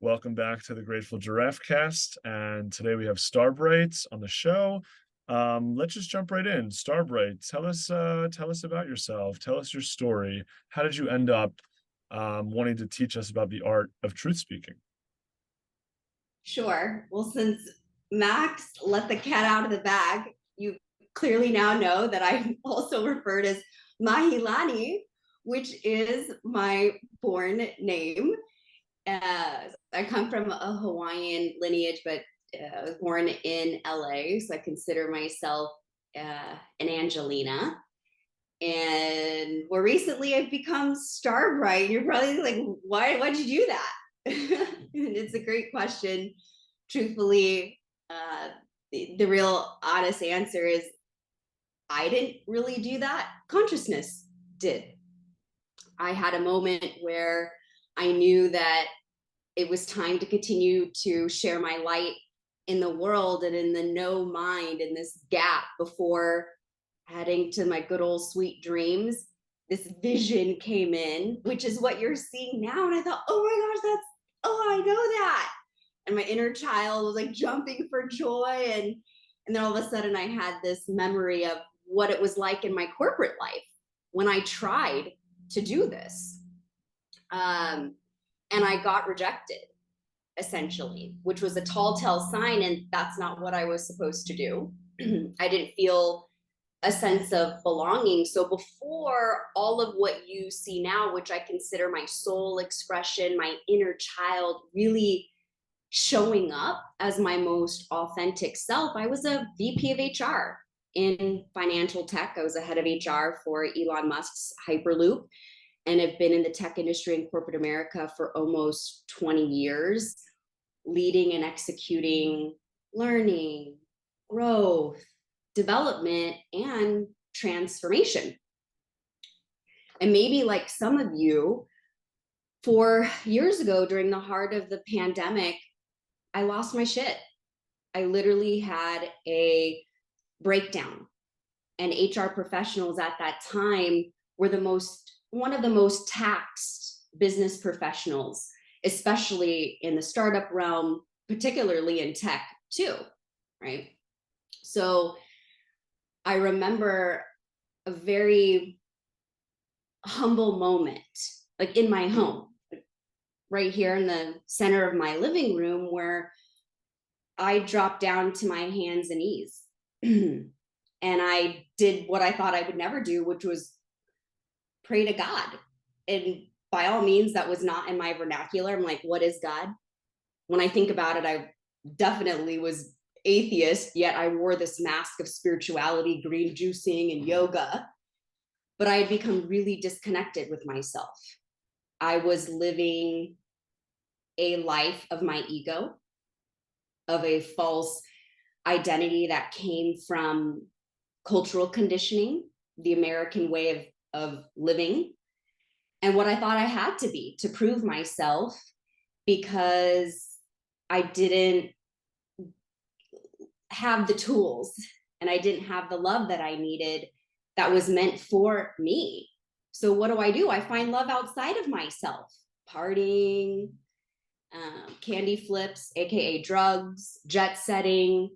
Welcome back to the Grateful Giraffe Cast. And today we have Starbrighte on the show. Let's just jump right in. Starbrighte, tell us about yourself. Tell us your story. How did you end up wanting to teach us about the art of truth speaking? Sure. Well, since Max let the cat out of the bag, you clearly now know that I'm also referred as Mahilani, which is my born name. I come from a Hawaiian lineage, but I was born in LA, so I consider myself an Angelina. And more recently, I've become Starbrighte. You're probably like, why'd you do that? And it's a great question. Truthfully, the real honest answer is I didn't really do that. Consciousness did. I had a moment where I knew that it was time to continue to share my light in the world and in the no mind, in this gap before heading to my good old sweet dreams. This vision came in, which is what you're seeing now. And I thought, oh my gosh, I know that. And my inner child was like jumping for joy. And then all of a sudden I had this memory of what it was like in my corporate life when I tried to do this. And I got rejected, essentially, which was a tall tale sign. And that's not what I was supposed to do. I didn't feel a sense of belonging. So before all of what you see now, which I consider my soul expression, my inner child really showing up as my most authentic self, I was a VP of HR in financial tech. I was a head of HR for Elon Musk's Hyperloop and have been in the tech industry in corporate America for almost 20 years, leading and executing learning, growth, development, and transformation. And maybe like some of you, 4 years ago during the heart of the pandemic, I lost my shit. I literally had a breakdown. And HR professionals at that time were one of the most taxed business professionals, especially in the startup realm, particularly in tech too, right? So I remember a very humble moment, like in my home, right here in the center of my living room, where I dropped down to my hands and knees. And I did what I thought I would never do, which was pray to God. And by all means, that was not in my vernacular. I'm like, what is God? When I think about it, I definitely was atheist, yet I wore this mask of spirituality, green juicing, and yoga. But I had become really disconnected with myself. I was living a life of my ego, of a false identity that came from cultural conditioning, the American way of living, and what I thought I had to be to prove myself, because I didn't have the tools and I didn't have the love that I needed that was meant for me. So what do? I find love outside of myself, partying, candy flips, AKA drugs, jet setting,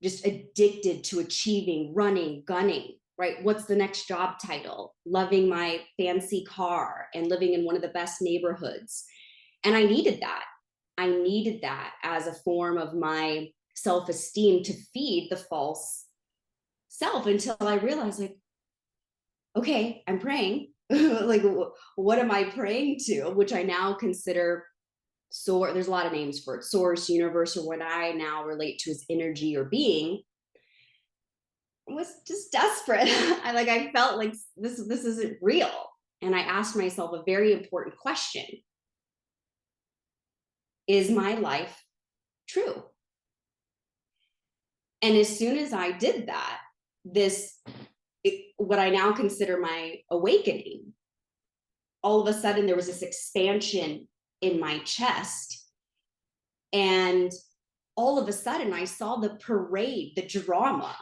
just addicted to achieving, running, gunning, right? What's the next job title? Loving my fancy car and living in one of the best neighborhoods. And I needed that. I needed that as a form of my self-esteem to feed the false self, until I realized, like, okay, I'm praying. Like, what am I praying to? Which I now consider there's a lot of names for it, source, universe, or what I now relate to as energy or being. I was just desperate. I felt like this isn't real. And I asked myself a very important question. Is my life true? And as soon as I did that, what I now consider my awakening, all of a sudden there was this expansion in my chest. And all of a sudden I saw the parade, the drama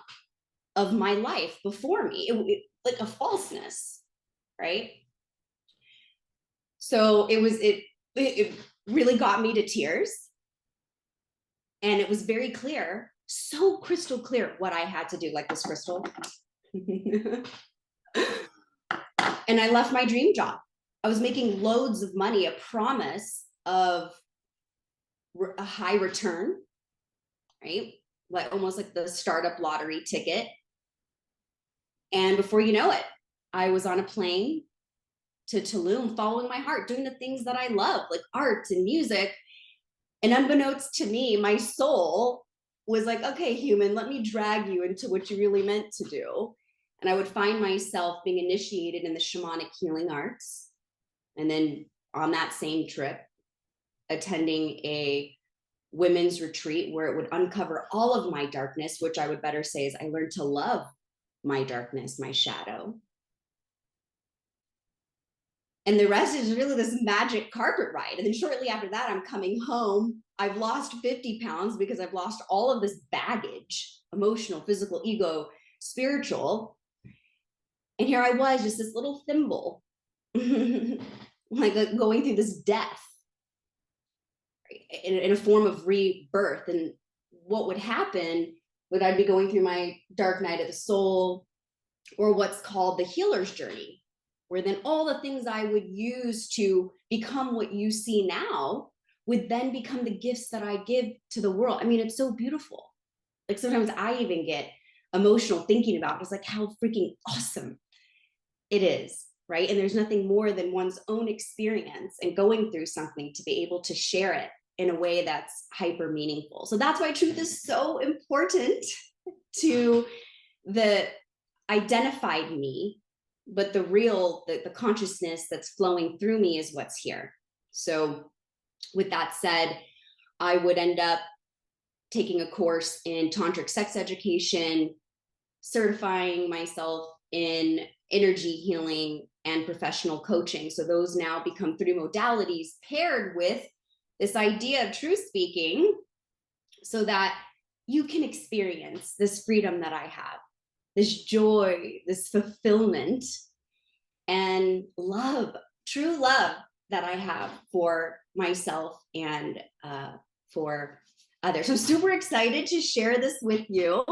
of my life before me, like a falseness, right? So it really got me to tears. And it was very clear, so crystal clear what I had to do, like this crystal. And I left my dream job. I was making loads of money, a promise of a high return, right? Like almost like the startup lottery ticket. And before you know it, I was on a plane to Tulum, following my heart, doing the things that I love, like art and music. And unbeknownst to me, my soul was like, okay, human, let me drag you into what you really meant to do. And I would find myself being initiated in the shamanic healing arts. And then on that same trip, attending a women's retreat where it would uncover all of my darkness, which I would better say is I learned to love my darkness, my shadow. And the rest is really this magic carpet ride. And then shortly after that, I'm coming home. I've lost 50 pounds because I've lost all of this baggage, emotional, physical, ego, spiritual. And here I was, just this little thimble, like going through this death, right? In a form of rebirth. And what would happen would I'd be going through my dark night of the soul, or what's called the healer's journey, where then all the things I would use to become what you see now would then become the gifts that I give to the world. I mean, it's so beautiful. Like sometimes I even get emotional thinking about it. It's like how freaking awesome it is, right? And there's nothing more than one's own experience and going through something to be able to share it in a way that's hyper meaningful. So that's why truth is so important to the identified me, but the real, the consciousness that's flowing through me is what's here. So with that said, I would end up taking a course in Tantric sex education, certifying myself in energy healing and professional coaching. So those now become 3 modalities paired with this idea of truth speaking, so that you can experience this freedom that I have, this joy, this fulfillment, and love, true love that I have for myself and for others. So I'm super excited to share this with you.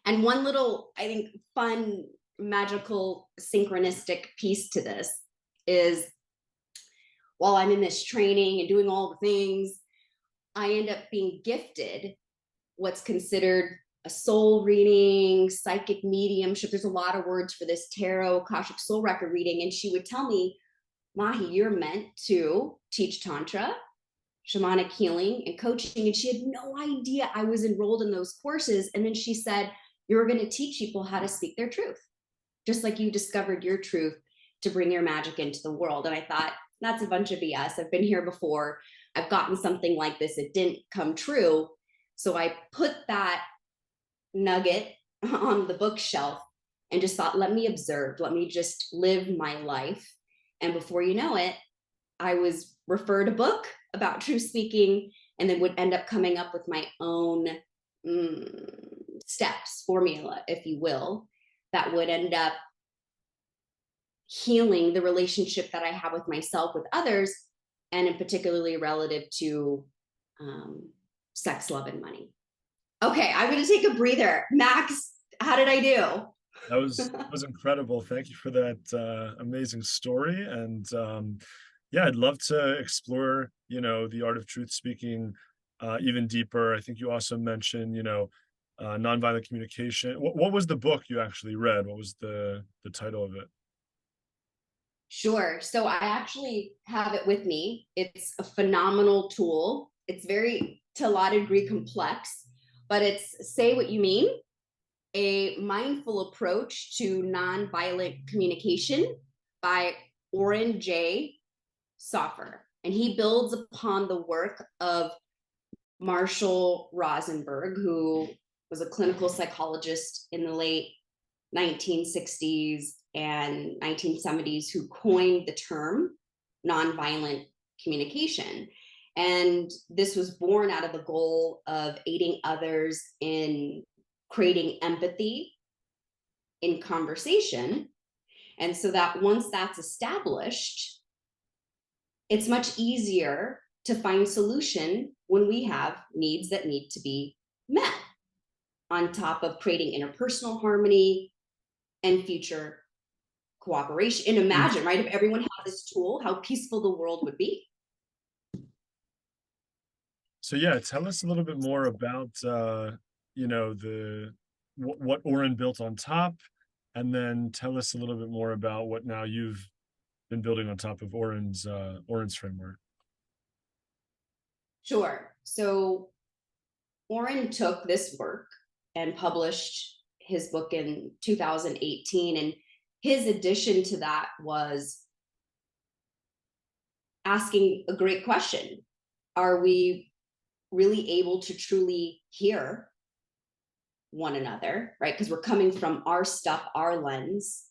And one little, I think, fun, magical, synchronistic piece to this is while I'm in this training and doing all the things, I end up being gifted what's considered a soul reading, psychic mediumship. There's a lot of words for this, tarot, Akashic soul record reading. And she would tell me, Mahi, you're meant to teach Tantra, shamanic healing, and coaching. And she had no idea I was enrolled in those courses. And then she said, you're going to teach people how to speak their truth, just like you discovered your truth to bring your magic into the world. And I thought, that's a bunch of BS. I've been here before. I've gotten something like this. It didn't come true. So I put that nugget on the bookshelf and just thought, let me observe, let me just live my life. And before you know it, I was referred a book about truth speaking, and then would end up coming up with my own steps, formula, if you will, that would end up healing the relationship that I have with myself, with others, and in particularly relative to sex, love, and money. Okay, I'm going to take a breather. Max, how did I do? That was incredible. Thank you for that amazing story. And yeah, I'd love to explore, the art of truth speaking even deeper. I think you also mentioned, nonviolent communication. What was the book you actually read? What was the title of it? Sure. So I actually have it with me. It's a phenomenal tool. It's very, to a lot of degree, complex, but it's Say What You Mean, a mindful approach to nonviolent communication by Oren J. Soffer. And he builds upon the work of Marshall Rosenberg, who was a clinical psychologist in the late 1960s and 1970s, who coined the term nonviolent communication. And this was born out of the goal of aiding others in creating empathy in conversation. And so that once that's established, it's much easier to find solution when we have needs that need to be met, on top of creating interpersonal harmony and future cooperation. And Mm. imagine, right, if everyone had this tool, how peaceful the world would be. So yeah, tell us a little bit more about the what Oren built on top, and then tell us a little bit more about what now you've been building on top of Oren's framework. Sure. So Oren took this work and published his book in 2018. And his addition to that was asking a great question. Are we really able to truly hear one another, right? Because we're coming from our stuff, our lens.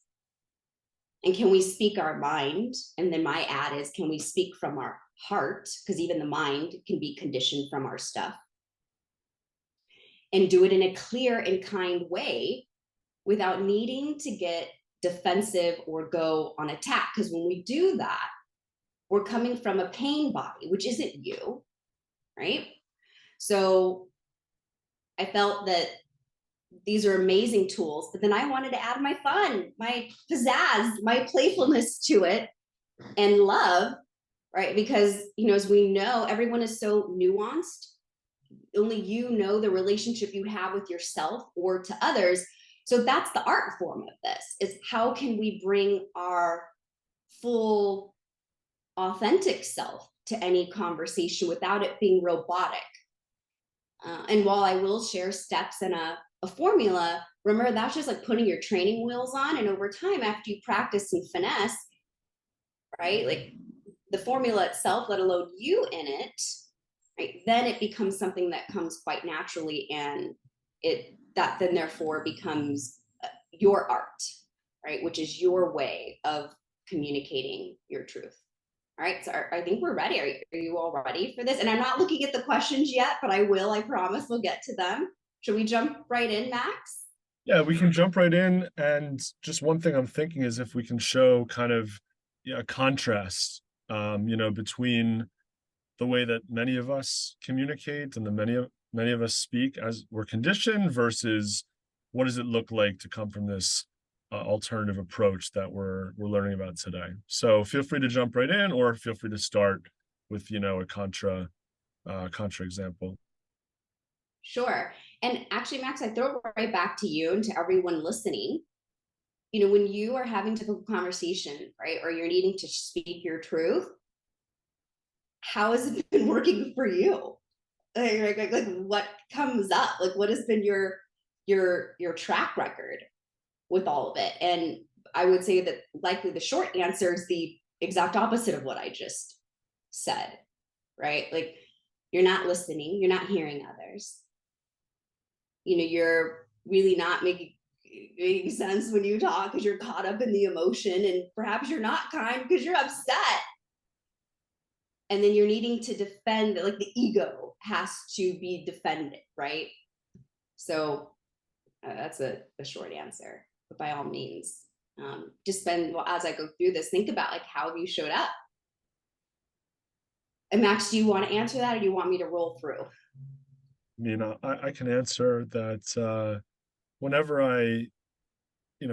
And can we speak our mind? And then my add is, can we speak from our heart? Because even the mind can be conditioned from our stuff. And do it in a clear and kind way without needing to get defensive or go on attack. Because when we do that, we're coming from a pain body, which isn't you, right? So I felt that these are amazing tools, but then I wanted to add my fun, my pizzazz, my playfulness to it, and love, right? Because, as we know, everyone is so nuanced. Only you know the relationship you have with yourself or to others. So that's the art form of this, is how can we bring our full authentic self to any conversation without it being robotic. And while I will share steps and a formula, remember that's just like putting your training wheels on. And over time, after you practice and finesse, right, like the formula itself, let alone you in it, right, then it becomes something that comes quite naturally, and that then therefore becomes your art, right, which is your way of communicating your truth. All right, so I think we're ready. Are you all ready for this? And I'm not looking at the questions yet, but I will. I promise we'll get to them. Should we jump right in, Max? Yeah, we can jump right in. And just one thing I'm thinking is if we can show kind of a contrast, between the way that many of us communicate and the many of us speak as we're conditioned versus what does it look like to come from this alternative approach that we're learning about today. So feel free to jump right in, or feel free to start with a contra example. Sure. And actually, Max, I throw it right back to you and to everyone listening. When you are having difficult conversation, right, or you're needing to speak your truth, how has it been working for you? Like what comes up? Like what has been your track record with all of it? And I would say that likely the short answer is the exact opposite of what I just said, right? Like you're not listening, you're not hearing others. You're really not making sense when you talk because you're caught up in the emotion, and perhaps you're not kind because you're upset. And then you're needing to defend, like the ego has to be defended, right? So that's a short answer, but by all means, just spend, well, as I go through this, think about like how have you showed up. And Max, do you want to answer that, or do you want me to roll through? I can answer that. Whenever I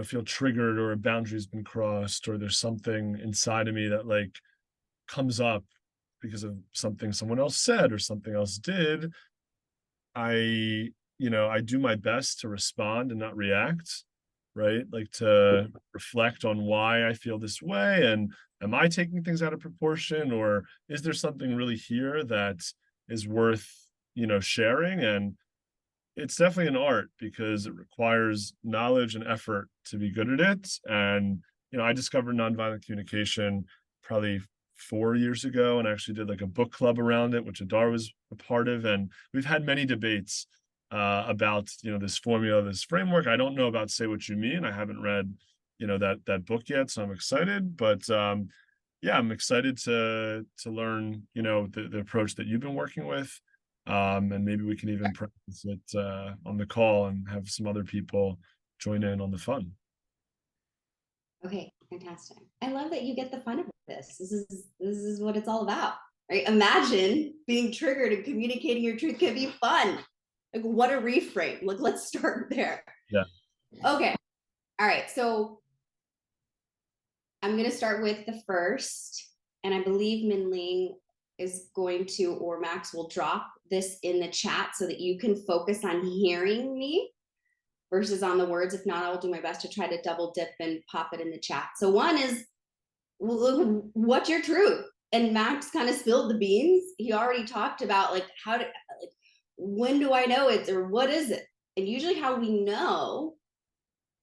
feel triggered, or a boundary's been crossed, or there's something inside of me that like comes up because of something someone else said or something else did, I do my best to respond and not react, right? Like to reflect on why I feel this way, and am I taking things out of proportion, or is there something really here that is worth, sharing? And it's definitely an art because it requires knowledge and effort to be good at it. And, I discovered nonviolent communication probably 4 years ago, and actually did like a book club around it, which Adar was a part of. And we've had many debates about, this formula, this framework. I don't know about Say What You Mean. I haven't read, that book yet. So I'm excited, but yeah, I'm excited to learn, the approach that you've been working with. And maybe we can even practice it on the call and have some other people join in on the fun. Okay, fantastic. I love that you get the fun of this. This is what it's all about, right? Imagine being triggered and communicating your truth can be fun. Like, what a reframe. Like, let's start there. Yeah. Okay. All right. So I'm going to start with the first, and I believe Minling is going to, or Max will drop this in the chat so that you can focus on hearing me versus on the words. If not, I will do my best to try to double dip and pop it in the chat. So one is, what's your truth? And Max kind of spilled the beans. He already talked about like when do I know it, or what is it? And usually how we know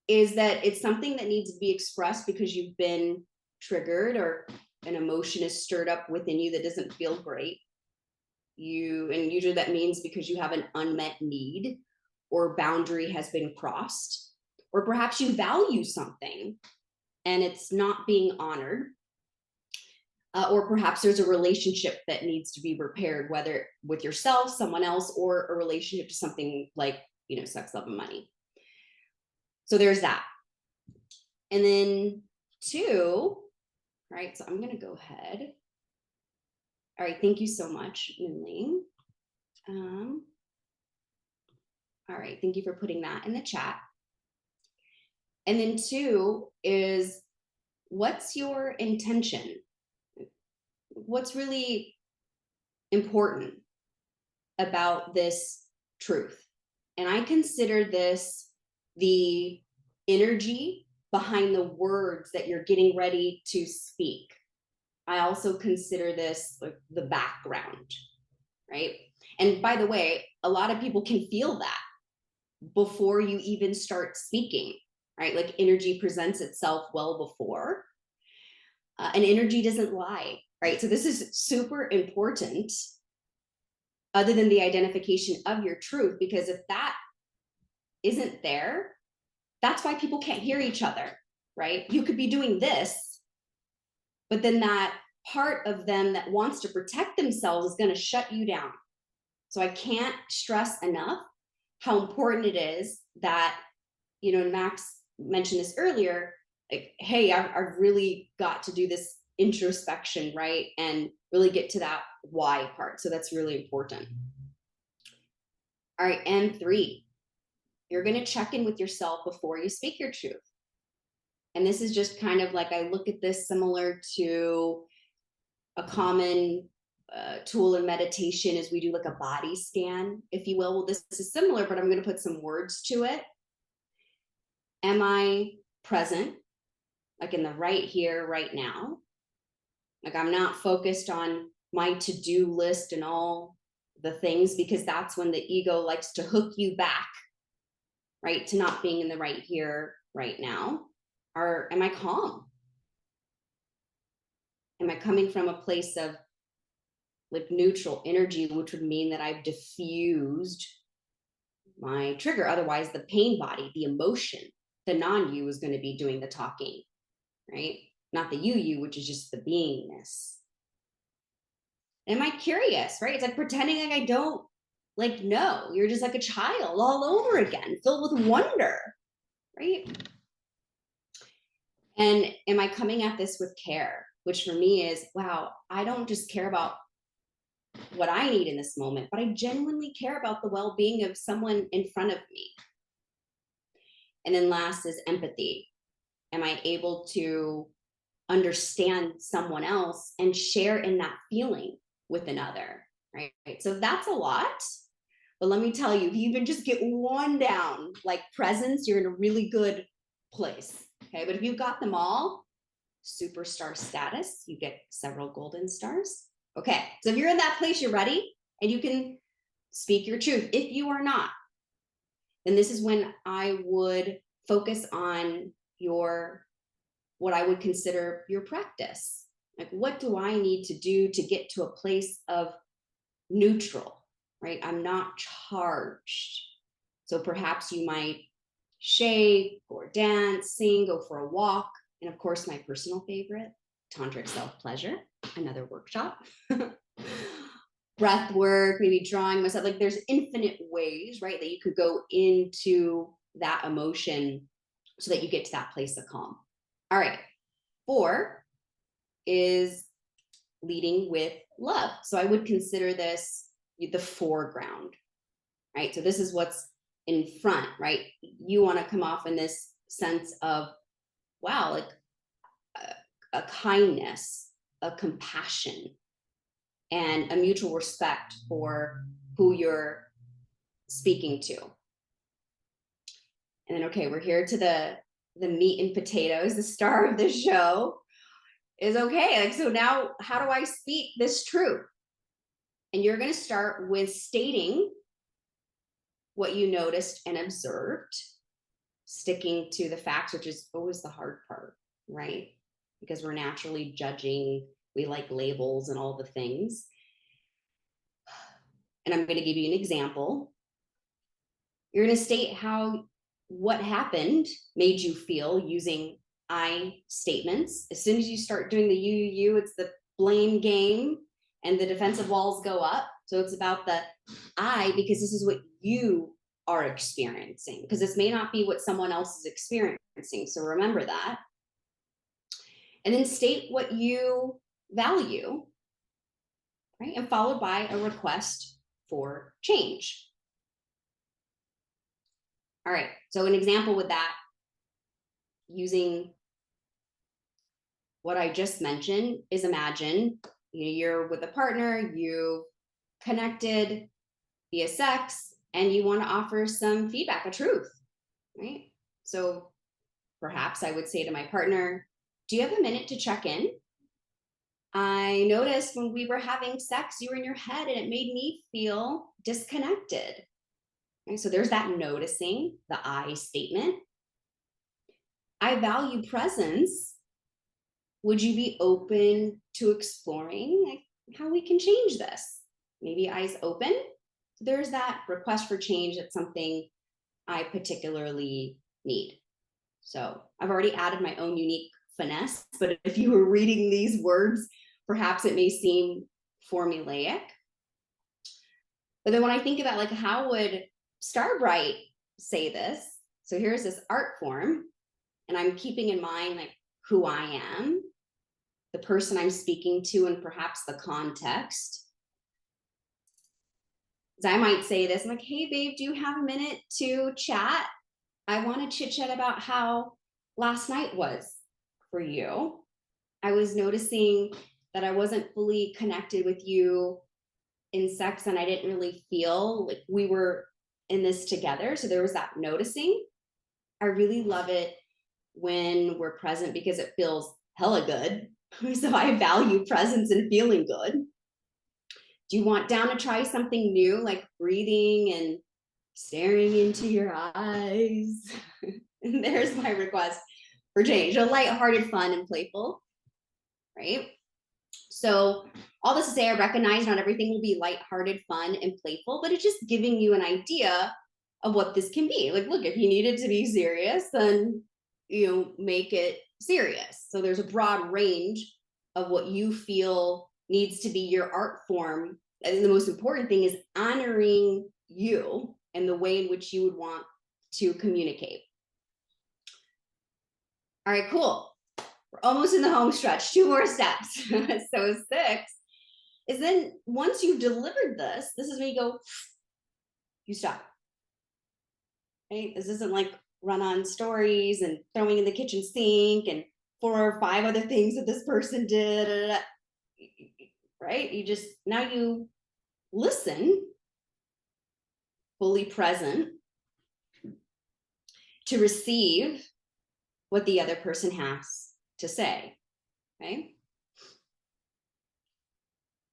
is that it's something that needs to be expressed because you've been triggered or an emotion is stirred up within you that doesn't feel great. And usually that means because you have an unmet need or boundary has been crossed, or perhaps you value something and it's not being honored. Or perhaps there's a relationship that needs to be repaired, whether with yourself, someone else, or a relationship to something like, sex, love, and money. So there's that. And then two, right? So I'm going to go ahead. All right. Thank you so much, Minling. All right. Thank you for putting that in the chat. And then two is, what's your intention? What's really important about this truth? And I consider this the energy behind the words that you're getting ready to speak. I also consider this like the background, right? And by the way, a lot of people can feel that before you even start speaking, right? Like energy presents itself well before. And energy doesn't lie, right? So this is super important, other than the identification of your truth, because if that isn't there, that's why people can't hear each other, right? You could be doing this, but then that part of them that wants to protect themselves is going to shut you down. So I can't stress enough how important it is that, Max mentioned this earlier, like, hey, I've really got to do this introspection, right? And really get to that why part. So that's really important. All right, and three, you're going to check in with yourself before you speak your truth. And this is just kind of like, I look at this similar to a common tool in meditation is we do like a body scan, if you will. Well, this is similar, but I'm going to put some words to it. Am I present, like in the right here, right now? Like I'm not focused on my to-do list and all the things, because that's when the ego likes to hook you back, right, to not being in the right here, right now. Or am I calm? Am I coming from a place of like neutral energy, which would mean that I've diffused my trigger? Otherwise, the pain body, the emotion, the non-you is going to be doing the talking, right? Not the you, which is just the beingness. Am I curious, right? It's like pretending like I don't like know. You're just like a child all over again, filled with wonder, right? And am I coming at this with care? Which for me is, wow, I don't just care about what I need in this moment, but I genuinely care about the well-being of someone in front of me. And then last is empathy. Am I able to understand someone else and share in that feeling with another, right? So that's a lot. But let me tell you, if you even just get one down, like presence, you're in a really good place. Okay. But if you've got them all, superstar status, you get several golden stars. Okay. So if you're in that place, you're ready and you can speak your truth. If you are not, then this is when I would focus on what I would consider your practice. Like, what do I need to do to get to a place of neutral, right? I'm not charged. So perhaps you might shake or dance, sing, go for a walk. And of course, my personal favorite, Tantric self-pleasure, another workshop. Breath work, maybe drawing myself. Like there's infinite ways, right, that you could go into that emotion so that you get to that place of calm. All right. 4 is leading with love. So I would consider this the foreground, right? So this is what's in front, right? You want to come off in this sense of, wow, like a kindness, a compassion, and a mutual respect for who you're speaking to. And then, okay, we're here to the meat and potatoes, the star of the show is, okay, like, so now how do I speak this truth? And you're going to start with stating what you noticed and observed, sticking to the facts, which is always the hard part, right? Because we're naturally judging, we like labels and all the things. And I'm going to give you an example. You're going to state how what happened made you feel using I statements. As soon as you start doing the you, it's the blame game and the defensive walls go up. So it's about the I, because this is what you are experiencing, because this may not be what someone else is experiencing. So remember that. And then state what you value, right? And followed by a request for change. All right, so an example with that, using what I just mentioned, is imagine you're with a partner, you connected via sex, and you want to offer some feedback, a truth, right? So perhaps I would say to my partner, do you have a minute to check in? I noticed when we were having sex, you were in your head and it made me feel disconnected. Okay, so there's that noticing, the I statement. I value presence. Would you be open to exploring like how we can change this? Maybe eyes open. There's that request for change. That's something I particularly need. So I've already added my own unique finesse, but if you were reading these words, perhaps it may seem formulaic. But then when I think about like, how would Starbrighte say this? So here's this art form, and I'm keeping in mind like who I am, the person I'm speaking to, and perhaps the context. So I might say this, I'm like, hey babe, do you have a minute to chat? I want to chit chat about how last night was for you. I was noticing that I wasn't fully connected with you in sex, and I didn't really feel like we were in this together. So there was that noticing. I really love it when we're present because it feels hella good. So I value presence and feeling good. Do you want down to try something new, like breathing and staring into your eyes? And there's my request for change. So lighthearted, fun, and playful, right? So all this to say, I recognize not everything will be lighthearted, fun, and playful, but it's just giving you an idea of what this can be. Like, look, if you need it to be serious, then make it serious. So there's a broad range of what you feel needs to be your art form. And the most important thing is honoring you and the way in which you would want to communicate. All right, cool. We're almost in the home stretch. 2 more steps. So 6 is then once you've delivered this is when you go, you stop. Right? This isn't like run on stories and throwing in the kitchen sink and 4 or 5 other things that this person did. Right? You just, now you listen, fully present, to receive what the other person has to say. Okay?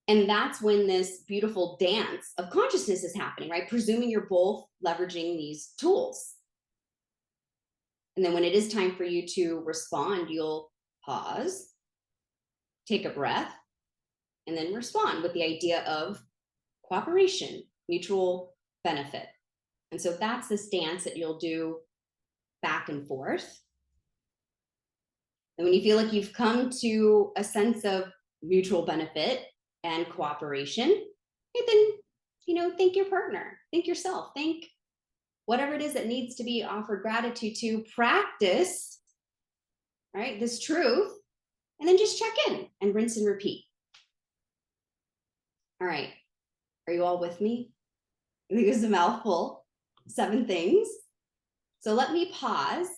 And that's when this beautiful dance of consciousness is happening, right? Presuming you're both leveraging these tools. And then when it is time for you to respond, you'll pause, take a breath, and then respond with the idea of cooperation, mutual benefit. And so that's this dance that you'll do back and forth. And when you feel like you've come to a sense of mutual benefit and cooperation, then, thank your partner, thank yourself, thank whatever it is that needs to be offered gratitude to. Practice, right? This truth, and then just check in and rinse and repeat. All right. Are you all with me? I think it's a mouthful. 7 things. So let me pause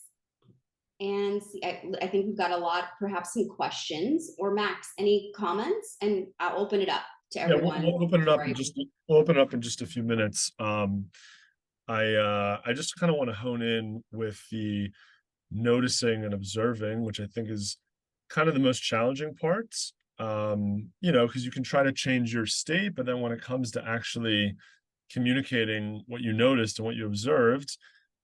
and see. I think we've got a lot, perhaps some questions. Or Max, any comments? And I'll open it up to Yeah, everyone we'll open it before up in I. just we'll open it up in just a few minutes. I just kind of want to hone in with the noticing and observing, which I think is kind of the most challenging parts. Because you can try to change your state, but then when it comes to actually communicating what you noticed and what you observed,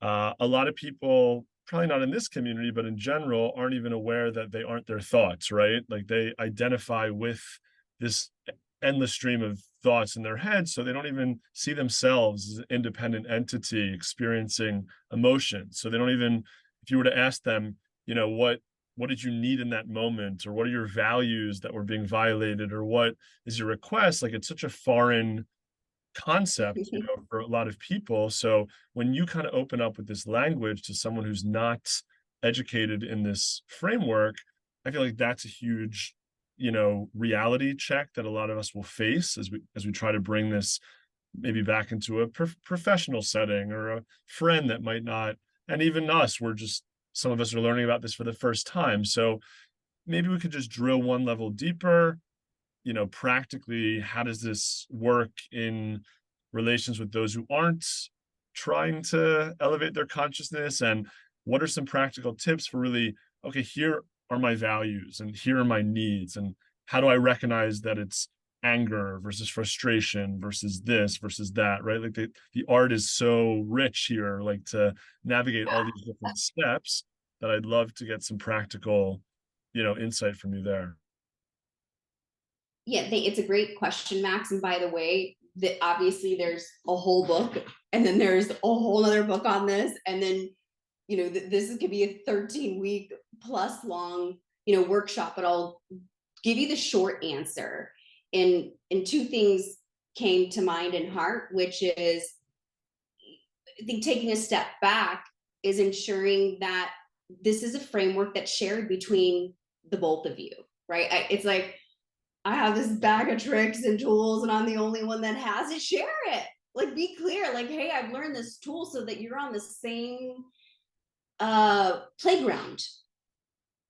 a lot of people, probably not in this community, but in general, aren't even aware that they aren't their thoughts, right? Like they identify with this endless stream of thoughts in their head, so they don't even see themselves as an independent entity experiencing emotion. So they don't even, if you were to ask them, what did you need in that moment, or what are your values that were being violated, or what is your request, like it's such a foreign concept, for a lot of people. So when you kind of open up with this language to someone who's not educated in this framework, I feel like that's a huge, reality check that a lot of us will face as we try to bring this maybe back into a professional setting, or a friend that might not, and even us, we're just, some of us are learning about this for the first time. So maybe we could just drill one level deeper. Practically, how does this work in relations with those who aren't trying to elevate their consciousness? And what are some practical tips for really, okay, here are my values and here are my needs, and how do I recognize that it's anger versus frustration versus this versus that, right? Like the art is so rich here, like to navigate all these different steps, that I'd love to get some practical, insight from you there. Yeah, it's a great question, Max. And by the way, that obviously there's a whole book, and then there's a whole other book on this, and then this could be a 13-week plus long workshop. But I'll give you the short answer. And 2 things came to mind and heart, which is, I think, taking a step back is ensuring that this is a framework that's shared between the both of you, right? It's like, I have this bag of tricks and tools, and I'm the only one that has it. Share it. Like, be clear. Like, hey, I've learned this tool so that you're on the same playground,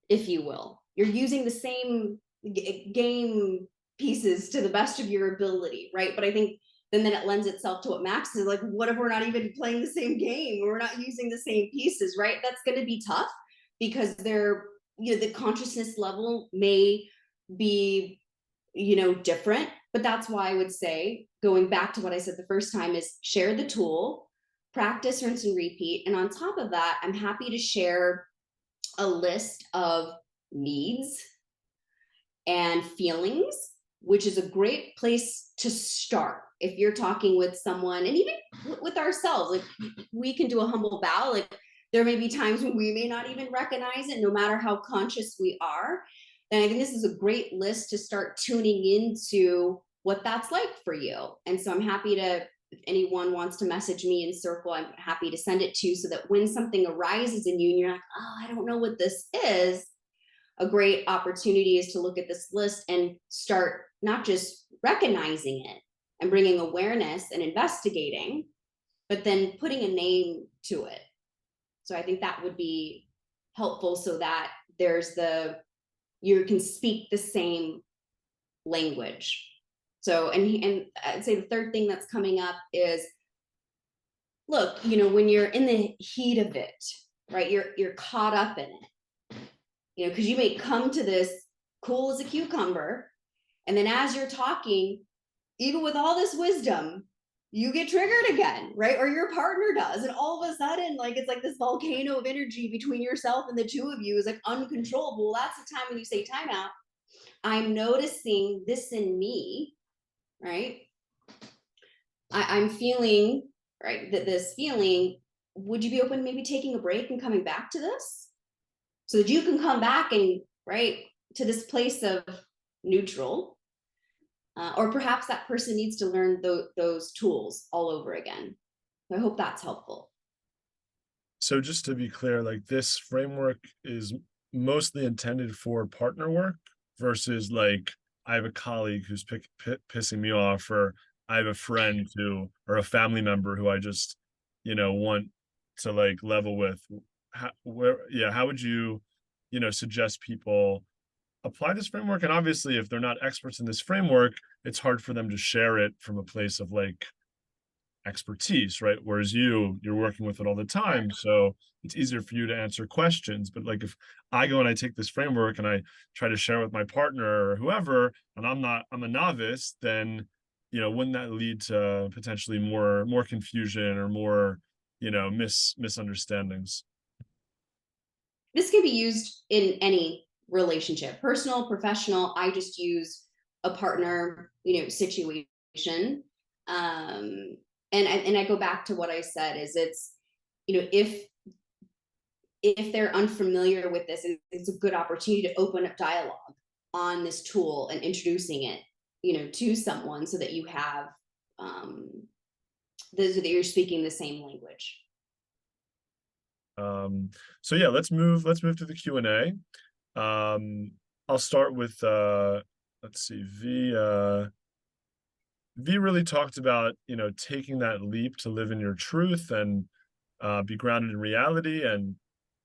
if you will. You're using the same game pieces to the best of your ability, right? But I think then it lends itself to what Max is like. What if we're not even playing the same game, or we're not using the same pieces, right? That's going to be tough, because the consciousness level may be different. But that's why I would say, going back to what I said the first time, is share the tool, practice, rinse and repeat. And on top of that, I'm happy to share a list of needs and feelings, which is a great place to start if you're talking with someone. And even with ourselves, like, we can do a humble bow. Like, there may be times when we may not even recognize it, no matter how conscious we are. And I think this is a great list to start tuning into what that's like for you. And so I'm happy to, if anyone wants to message me in Circle, I'm happy to send it to you, so that when something arises in you and you're like, oh, I don't know what this is, a great opportunity is to look at this list and start not just recognizing it and bringing awareness and investigating, but then putting a name to it. So I think that would be helpful, so that you can speak the same language. So, and I'd say the third thing that's coming up is, look, when you're in the heat of it, right, you're caught up in it, because you may come to this cool as a cucumber, and then as you're talking, even with all this wisdom, you get triggered again, right? Or your partner does, and all of a sudden, like, it's like this volcano of energy between yourself and the two of you is like uncontrollable. Well, that's the time when you say, time out. I'm noticing this in me, right? I'm feeling, right, that this feeling, would you be open to maybe taking a break and coming back to this, so that you can come back and, right, to this place of neutral? Or perhaps that person needs to learn those tools all over again. I hope that's helpful. So just to be clear, like this framework is mostly intended for partner work versus like I have a colleague who's pissing me off, or I have a friend who, or a family member who I just, want to like level with. How would you, suggest people apply this framework? And obviously, if they're not experts in this framework, it's hard for them to share it from a place of like expertise, right? Whereas you're working with it all the time. So it's easier for you to answer questions. But like if I go and I take this framework and I try to share with my partner or whoever, and I'm a novice, then wouldn't that lead to potentially more confusion or more, misunderstandings? This can be used in any relationship, personal, professional. I just use a partner, situation. And I go back to what I said is it's, if they're unfamiliar with this, it's a good opportunity to open up dialogue on this tool and introducing it, to someone so that you have that you're speaking the same language. So yeah, let's move to the Q&A. I'll start with let's see, V really talked about, taking that leap to live in your truth and be grounded in reality. And,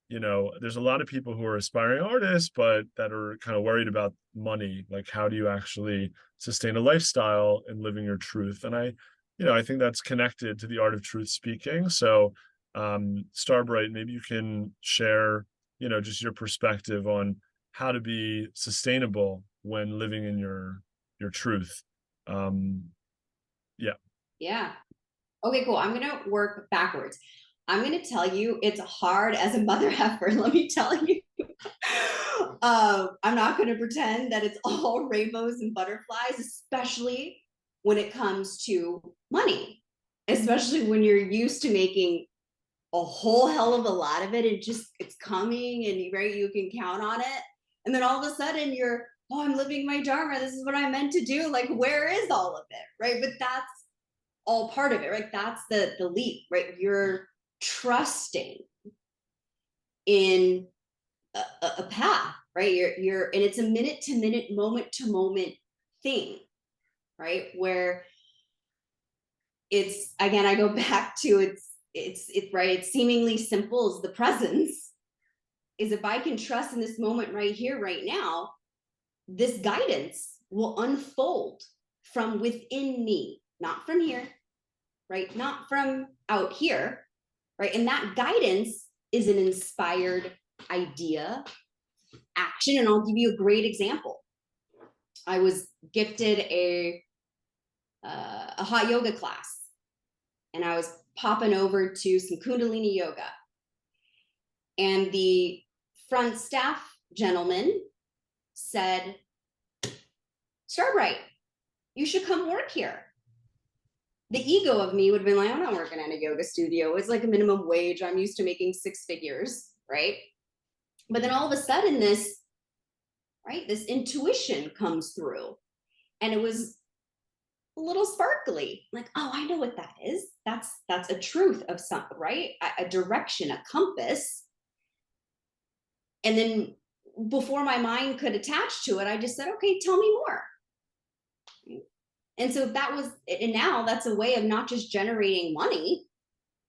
there's a lot of people who are aspiring artists, but that are kind of worried about money. Like, how do you actually sustain a lifestyle and living your truth? And I think that's connected to the art of truth speaking. So, Starbright, maybe you can share, just your perspective on how to be sustainable when living in your truth. Um, yeah. Yeah. Okay, cool. I'm gonna work backwards. I'm gonna tell you it's hard as a mother heifer. Let me tell you. I'm not gonna pretend that it's all rainbows and butterflies, especially when it comes to money, especially when you're used to making a whole hell of a lot of it and just it's coming and right, you can count on it. And then all of a sudden you're, oh, I'm living my dharma. This is what I meant to do. Like, where is all of it? Right. But that's all part of it, right? That's the leap, right? You're trusting in a path, right? You're and it's a minute to minute, moment to moment thing, right? Where it's again, I go back to it's right, it's seemingly simple as the presence, is if I can trust in this moment right here, right now, this guidance will unfold from within me, not from here, right? Not from out here, right? And that guidance is an inspired idea, action. And I'll give you a great example. I was gifted a hot yoga class, and I was popping over to some Kundalini yoga, and the front staff gentleman said, "Starbright, you should come work here." The ego of me would have been like, I'm not working at a yoga studio. It's like a minimum wage. I'm used to making six figures, right? But then all of a sudden, this intuition comes through. And it was a little sparkly, like, oh, I know what that is. That's a truth of something, right? A direction, a compass. And then before my mind could attach to it, I just said, okay, tell me more. And so that was, and now that's a way of not just generating money,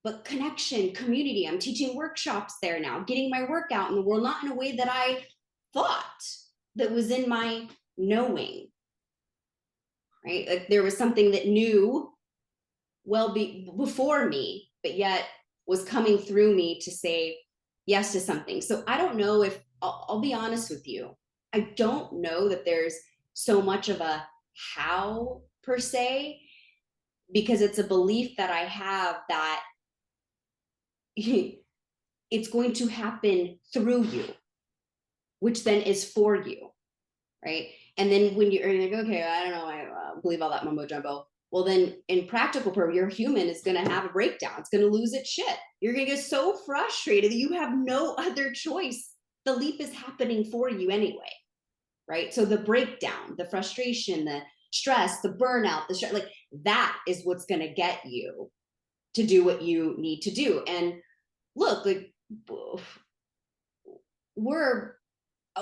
but connection, community. I'm teaching workshops there now, getting my work out in the world, not in a way that I thought, that was in my knowing, right? Like there was something that knew before me, but yet was coming through me to say yes to something. So I don't know if, I'll be honest with you, I don't know that there's so much of a how per se, because it's a belief that I have that it's going to happen through you, which then is for you, right? And then when you're like, okay, I don't know, I believe all that mumbo jumbo. Well, then in practical purpose, your human is going to have a breakdown. It's going to lose its shit. You're going to get so frustrated that you have no other choice. The leap is happening for you anyway, right? So the breakdown, the frustration, the stress, the burnout, the stress, like that is what's going to get you to do what you need to do. And look, like we're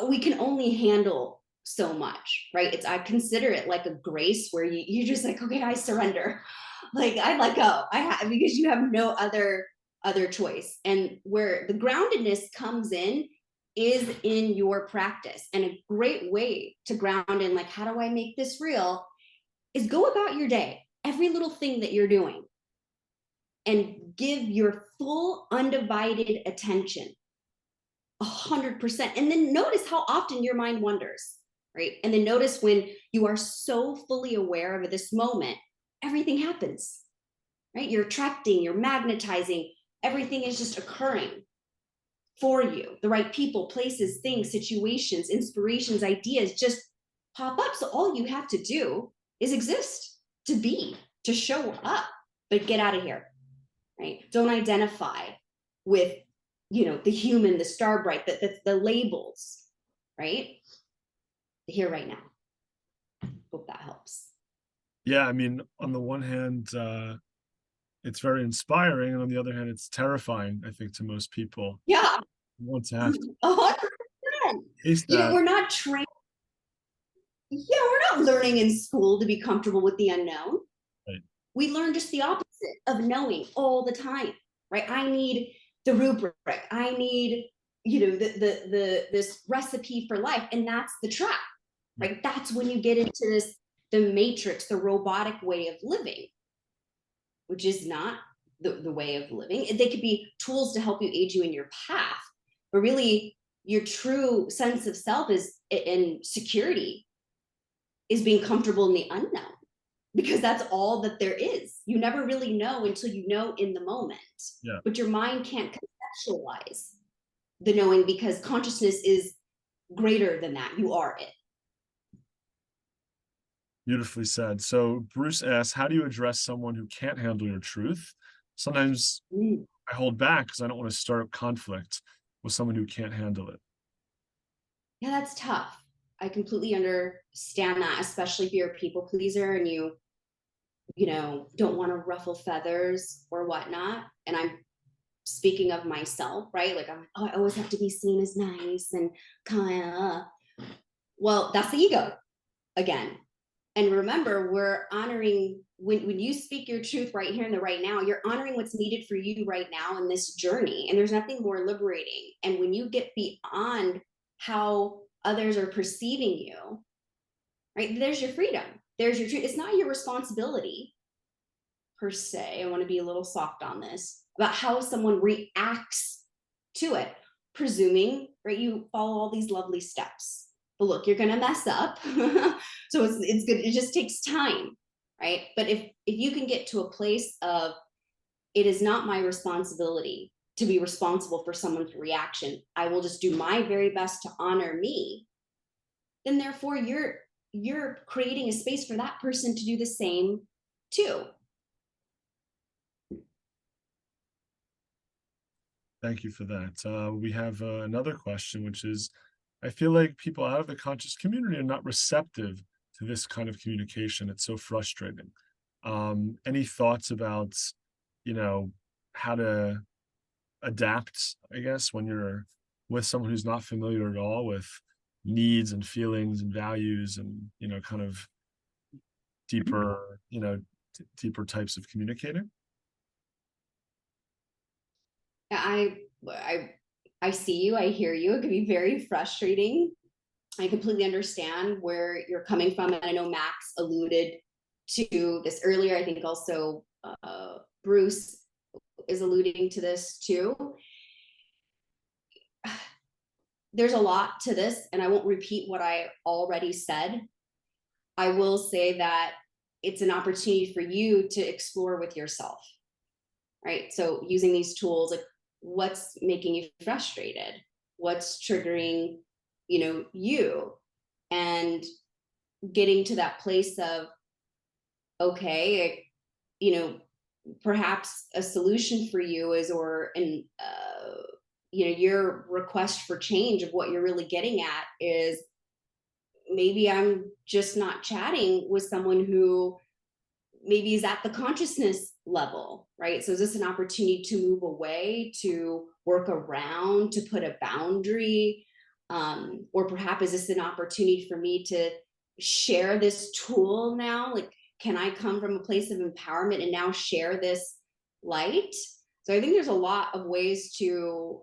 we can only handle so much, right? I consider it like a grace where you're just like, okay, I surrender. Like I let go. Because you have no other choice. And where the groundedness comes in is in your practice. And a great way to ground in, like, how do I make this real, is go about your day, every little thing that you're doing, and give your full undivided attention 100%. And then notice how often your mind wanders, right? And then notice when you are so fully aware of this moment, everything happens, right? You're attracting, you're magnetizing, everything is just occurring for you. The right people, places, things, situations, inspirations, ideas just pop up. So all you have to do is exist, to be, to show up, but get out of here, right? Don't identify with, the human, the Starbrighte, the labels, right? Here, right now. Hope that helps. Yeah, I mean, on the one hand, it's very inspiring, and on the other hand, it's terrifying, I think, to most people. Yeah, Want to have to 100%. face that. We're not trained. Yeah, we're not learning in school to be comfortable with the unknown. Right. We learn just the opposite of knowing all the time, right? I need the rubric. I need, this recipe for life, and that's the trap, right? That's when you get into the matrix, the robotic way of living, which is not the way of living. They could be tools to help you, aid you in your path, but really your true sense of self is in security, is being comfortable in the unknown, because that's all that there is. You never really know until you know in the moment. Yeah. But your mind can't conceptualize the knowing, because consciousness is greater than that. You are it. Beautifully said. So Bruce asks, how do you address someone who can't handle your truth? Sometimes Mm. I hold back because I don't want to start up conflict with someone who can't handle it. Yeah, that's tough. I completely understand that, especially if you're a people pleaser and don't want to ruffle feathers or whatnot. And I'm speaking of myself, right? Like, I always have to be seen as nice and kind of. Well, that's the ego again. And remember, we're honoring, when you speak your truth right here in the right now, you're honoring what's needed for you right now in this journey. And there's nothing more liberating. And when you get beyond how others are perceiving you, right, there's your freedom. There's your truth. It's not your responsibility per se. I want to be a little soft on this about how someone reacts to it, presuming, right, you follow all these lovely steps. But look, you're going to mess up. So it's good. It just takes time, right? But if you can get to a place of, it is not my responsibility to be responsible for someone's reaction, I will just do my very best to honor me, then therefore you're creating a space for that person to do the same too. Thank you for that. We have another question, which is, I feel like people out of the conscious community are not receptive to this kind of communication. It's so frustrating. Any thoughts about, you know, how to adapt, I guess, when you're with someone who's not familiar at all with needs and feelings and values and, kind of deeper, deeper types of communicating? I see you, I hear you. It can be very frustrating. I completely understand where you're coming from. And I know Max alluded to this earlier. I think also Bruce is alluding to this too. There's a lot to this, and I won't repeat what I already said. I will say that it's an opportunity for you to explore with yourself, right? So using these tools, like, what's making you frustrated? What's triggering, you? And getting to that place of, okay, perhaps a solution for you is, your request for change of what you're really getting at is, maybe I'm just not chatting with someone who maybe is at the consciousness level, right? So is this an opportunity to move away, to work around, to put a boundary? Or perhaps is this an opportunity for me to share this tool now? Like, can I come from a place of empowerment and now share this light? So I think there's a lot of ways to,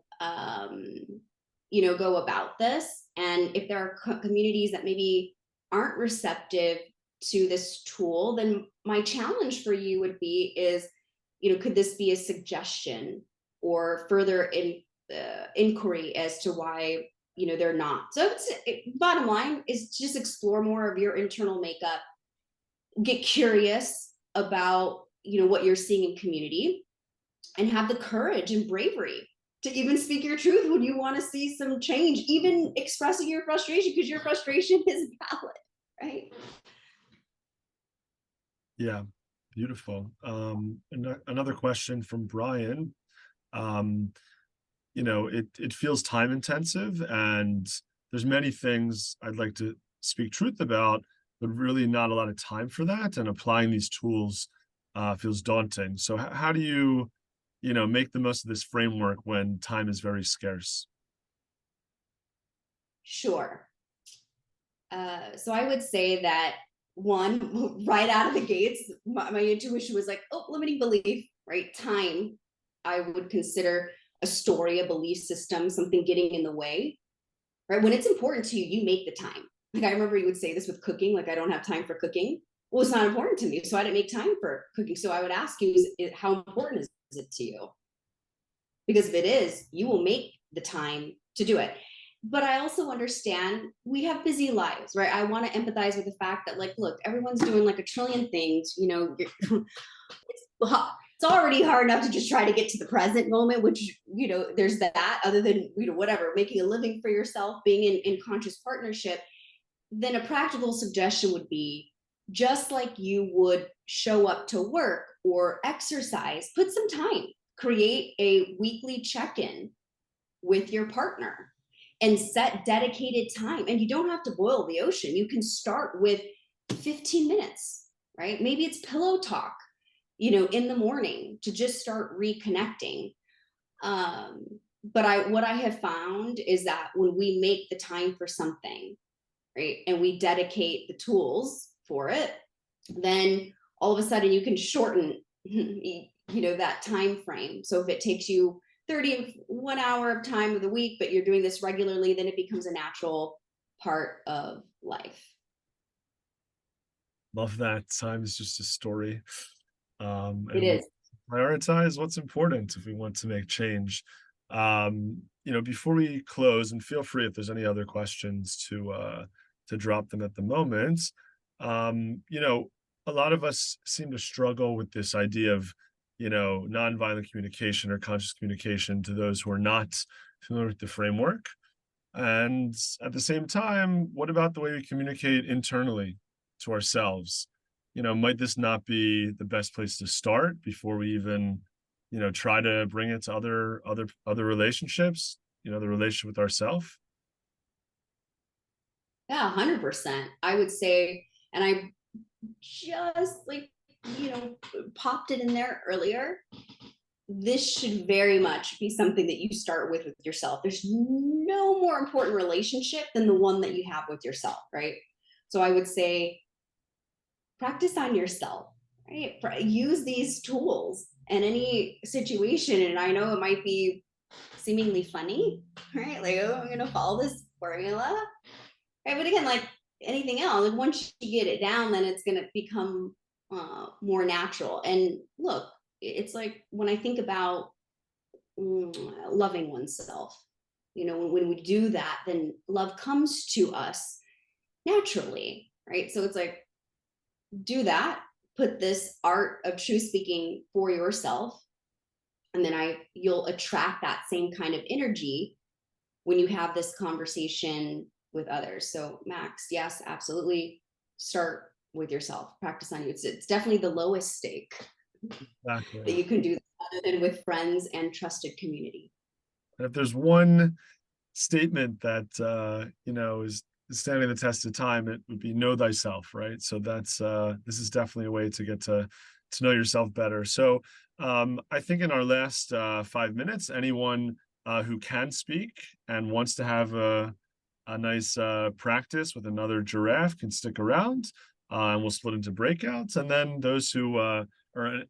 go about this. And if there are communities that maybe aren't receptive to this tool, then my challenge for you would be is, could this be a suggestion or further inquiry as to why they're not. So bottom line is just explore more of your internal makeup, get curious about what you're seeing in community, and have the courage and bravery to even speak your truth when you want to see some change, even expressing your frustration, because your frustration is valid, right? Yeah, beautiful. Another question from Brian. Um, it feels time intensive, and there's many things I'd like to speak truth about, but really not a lot of time for that. And applying these tools feels daunting. So how do you, make the most of this framework when time is very scarce? Sure. So I would say that one, right out of the gates, my intuition was like, oh, limiting belief, right? Time, I would consider a story, a belief system, something getting in the way, right? When it's important to you, you make the time. Like I remember you would say this with cooking, like I don't have time for cooking. Well, it's not important to me, so I didn't make time for cooking. So I would ask you, how important is it to you? Because if it is, you will make the time to do it. But I also understand we have busy lives, right? I want to empathize with the fact that, like, look, everyone's doing like a trillion things, it's already hard enough to just try to get to the present moment, which, there's that, other than, whatever, making a living for yourself, being in conscious partnership. Then a practical suggestion would be, just like you would show up to work or exercise, put some time, create a weekly check-in with your partner and set dedicated time. And you don't have to boil the ocean. You can start with 15 minutes, right? Maybe it's pillow talk, in the morning, to just start reconnecting. But what I have found is that when we make the time for something, right, and we dedicate the tools for it, then all of a sudden you can shorten that time frame. So if it takes you 31 hour of time of the week, but you're doing this regularly, then it becomes a natural part of life. Love that. Time is just a story. It And we is. prioritize what's important if we want to make change. Before we close, and feel free if there's any other questions to drop them at the moment. A lot of us seem to struggle with this idea of, nonviolent communication or conscious communication to those who are not familiar with the framework. And at the same time, what about the way we communicate internally to ourselves? Might this not be the best place to start before we even, try to bring it to other relationships, the relationship with ourselves? Yeah, 100%. I would say, and I just like, popped it in there earlier. This should very much be something that you start with yourself. There's no more important relationship than the one that you have with yourself, right? So I would say practice on yourself, right? Use these tools in any situation. And I know it might be seemingly funny, right? Like, oh, I'm going to follow this formula. Right. But again, like anything else, like once you get it down, then it's going to become more natural. And look, it's like when I think about loving oneself, when we do that, then love comes to us naturally, right? So it's like, do that, put this art of truth speaking for yourself, and then you'll attract that same kind of energy when you have this conversation with others. So Max, yes, absolutely, start with yourself, practice on you. It's definitely the lowest stake Exactly. that you can do, other than with friends and trusted community. And if there's one statement that is standing the test of time, it would be know thyself, right? So that's this is definitely a way to get to know yourself better. So I think in our last 5 minutes, anyone who can speak and wants to have a nice practice with another giraffe can stick around, and we'll split into breakouts. And then those who are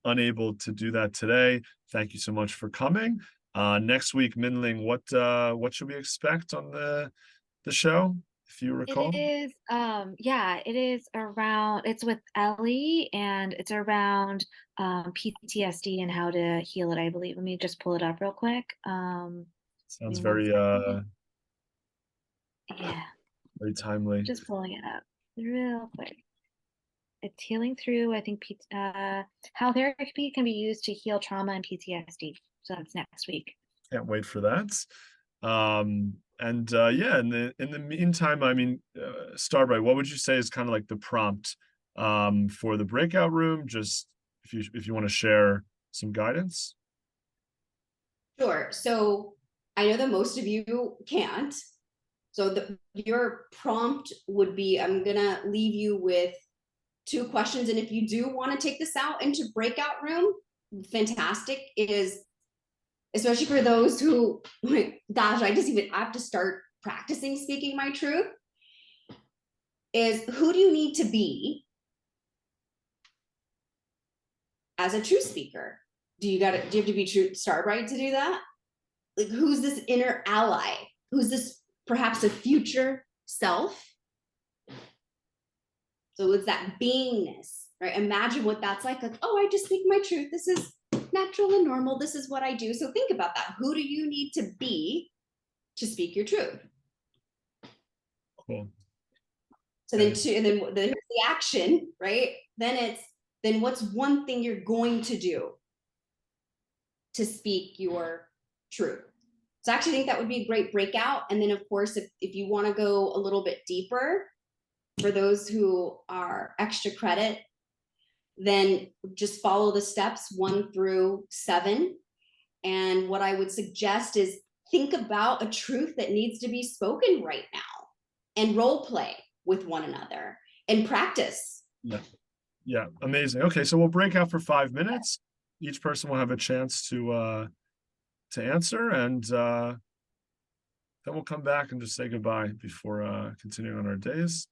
unable to do that today, thank you so much for coming. Next week, Minling, what should we expect on the show, if you It recall? is, yeah, it is around, it's with Ellie and it's around PTSD and how to heal it, I believe. Let me just pull it up real quick. Give Sounds me one second. Yeah, very timely. just pulling it up real quick. It's healing through, I think, how therapy can be used to heal trauma and PTSD. So that's next week. Can't wait for that. And yeah, in the meantime, I mean, Starbright, what would you say is kind of like the prompt for the breakout room? Just if you want to share some guidance. Sure. So I know that most of you can't. So your prompt would be, I'm gonna leave you with two questions. And if you do want to take this out into breakout room, fantastic. Is especially for those who, gosh, I have to start practicing speaking my truth. Is who do you need to be as a true speaker? Do you have to be true Starbright to do that? Like, who's this inner ally? Who's this perhaps a future self? So it's that beingness, right? Imagine what that's like, oh, I just speak my truth. This is natural and normal. This is what I do. So think about that. Who do you need to be to speak your truth? Cool. So then here's the action, right? Then what's one thing you're going to do to speak your truth? So I actually think that would be a great breakout. And then of course, if you want to go a little bit deeper, for those who are extra credit, then just follow the steps 1 through 7. And what I would suggest is think about a truth that needs to be spoken right now and role play with one another and practice. Yeah. Yeah. Amazing. Okay, so we'll break out for 5 minutes. Each person will have a chance to answer, and then we'll come back and just say goodbye before continuing on our days.